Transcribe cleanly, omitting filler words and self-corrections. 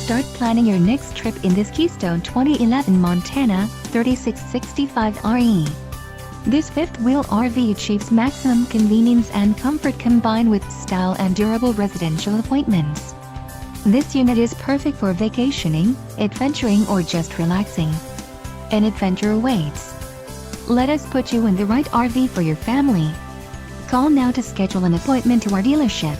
Start planning your next trip in this Keystone 2011 Montana 3665 RE. This fifth-wheel RV achieves maximum convenience and comfort combined with style and durable residential appointments. This unit is perfect for vacationing, adventuring, or just relaxing. An adventure awaits. Let us put you in the right RV for your family. Call now to schedule an appointment to our dealership.